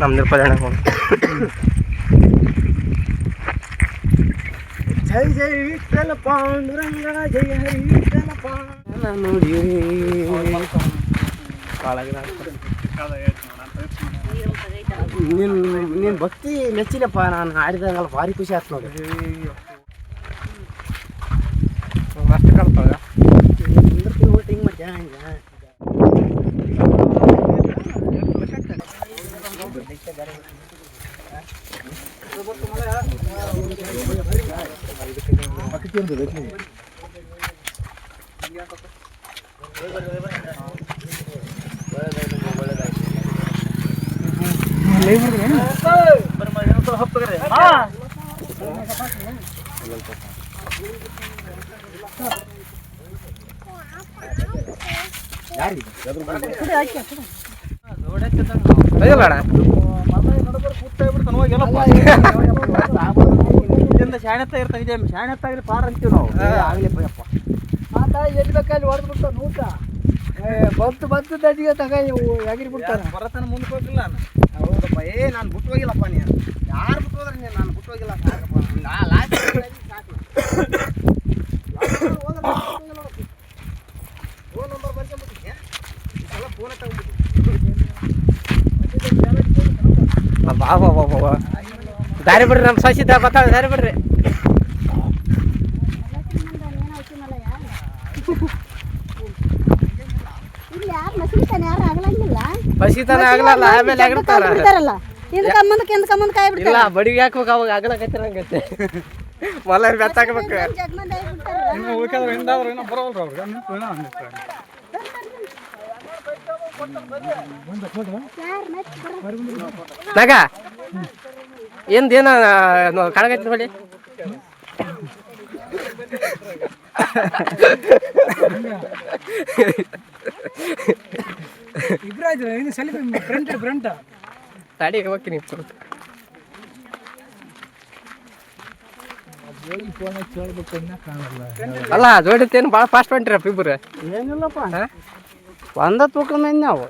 ನಮ್ದು ಪದಣ ಜೈ ಜೈ ವಿಠಲ ಪಾಂಡುರಂಗ ಜಯ ಹರಿ ವಿಠಲ ಪಾಂಡ ನೋಡಿ ನೀನು ಭಕ್ತಿ ಮೆಚ್ಚಿನಪ್ಪ. ನಾನು ಆಡಿದಾಗಲ್ಲ ಭಾರಿ ಖುಷಿ ಆಯ್ತು ನೋಡಿ. ಮಸ್ತ್ ಕಾಣ್ತಾಗ ಹಿಂಗೆ ಮಾಡ್ಯಾ ಹಂಗೆ ಶಾಣೆತ್ತ ಇರ್ತಾಗಿದೆ. ಶಾಣೆತ್ತಾಗ್ರಿ ಪಾರ ಅಂತೀವಿ ನಾವು. ಆಗಲಿ ಪಯ್ಯಪ್ಪ ಮಾತ ಎಲ್ಲಿ ಬೇಕಲ್ಲಿ ಹೊಡೆದು ಬಿಡ್ತಾವ ನೂಟ ಬಂತು ದಜ್ಜಿಗೆ ತಗ ಯಾಗಿರಿ ಬಿಡ್ತಾರೆ. ಬರತನ ಮುಂದಕ್ಕೆ ಹೋಗಿಲ್ಲ ನಾನು. ಹೌದಪ್ಪ. ನಾನು ಬಿಟ್ಟು ಹೋಗಿಲ್ಲಪ್ಪ. ನೀನು ಯಾರು ಬಿಟ್ಟು ಹೋದ್ರೆ ನೀನು ನಾನು ಬಿಟ್ಟು ಹೋಗಿಲ್ಲ. ಸಾಕಪ್ಪ ಸಾಕು. ಫೋನ್ ನಂಬರ್ ಬರ್ಕೊಂಡ್ಬಿಟ್ಟಿದ್ದೆ. ಇದೆಲ್ಲ ಫೋನ್ ತಗೊಂಡ್ಬಿಟ್ಟು ಬಾ ದಾರಿ ಬಿಡ್ರಿ. ನಮ್ಮ ಸಸಿದ್ದ ಗೊತ್ತಾಗ ದಾರಿ ಬಿಡ್ರಿ. ಬಸಿತಾನೆ ಆಗಲ್ಲ. ಆಮೇಲೆ ಆಗಿರ್ತಾರಲ್ಲ ಇಲ್ಲ ಬಡಿಗೆ ಹಾಕ್ಬೇಕು. ಅವಾಗ ಆಗಲಕೈತಿ ನಂಗೈತೆ ಮೊಲ ಬೆತ್ತಾಕ್ಬೇಕು. ನಾಗ ಏನ ಕಾಣಕೈತಿ ನೋಡಿ. ತಾಡಿ ಹೋಗ್ತೀನಿ. ಅಲ್ಲ ಜೋಡಿತೇನು ಭಾಳ ಫಾಸ್ಟ್ ಹೊಂಟ್ರಪ್ಪ ಇಬ್ಬರು. ಏನಿಲ್ಲಪ್ಪ ಒಂದ ತೂಕ ಮೇಲೆ ನಾವು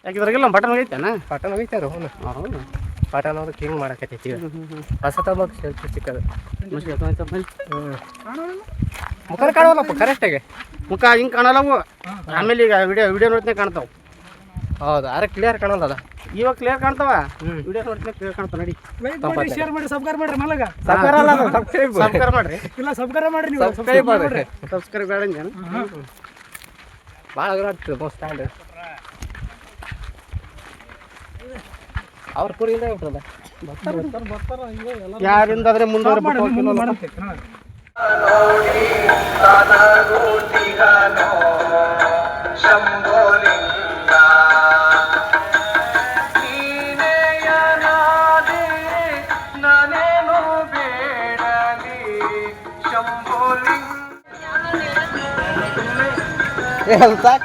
ಯಾಕಿದ್ರಾಗಿಲ್ಲ ಬಟನ್ ಹೋಗೈತೇನ. ಬಟನ್ ಹೋಗೈತಾರ. ಹೌದು ಬಟನ್ ಅವ್ರು ಹಿಂಗೆ ಮಾಡಕತ್ತೈತಿ. ಹೊಸ ತಗೋಬೇಕು ಚಿಕ್ಕದು. ಮುಖ ಕಾಣವಲ್ಲಪ್ಪ ಕರೆಕ್ಟಾಗಿ. ಮುಖ ಹಿಂಗೆ ಕಾಣಲ್ಲವು. ಆಮೇಲೆ ಈಗ ವಿಡಿಯೋ ನೋಡ್ತಾನೆ ಕಾಣ್ತಾವ. ಹೌದು ಆದ್ರೆ ಕ್ಲಿಯರ್ ಕಾಣಲ್ಲ. ಅದ ಇವಾಗ ಕ್ಲಿಯರ್ ಕಾಣ್ತಾವ. ವಿಡಿಯೋ ನೋಡ್ತಾನೆ ಕ್ಲಿಯರ್ ಕಾಣ್ತಾವ. ನೋಡಿ ಶೇರ್ ಮಾಡಿ ಸಬ್ಸ್ಕ್ರೈಬ್ ಮಾಡ್ರಿ. ಮಲಗ ಸಬ್ಸ್ಕ್ರೈಬ್ ಮಾಡ್ರಿ. ಇಲ್ಲ ಸಬ್ಸ್ಕ್ರೈಬ್ ಮಾಡ್ರಿ. ನೀವು ಸಬ್ಸ್ಕ್ರೈಬ್ ಮಾಡ್ರಿ. ಸಬ್ಸ್ಕ್ರೈಬ್ ಬೇಡ ಭಾಳ ಅಗರಾಡ್ತದೆ ಬಸ್ ಸ್ಟ್ಯಾಂಡ್. ಅವ್ರ ಪುರಿಯಿಂದ ಇರ್ತದ ಯಾರಿಂದಾದ್ರೆ ಮುಂದೆ ಸಾಕ.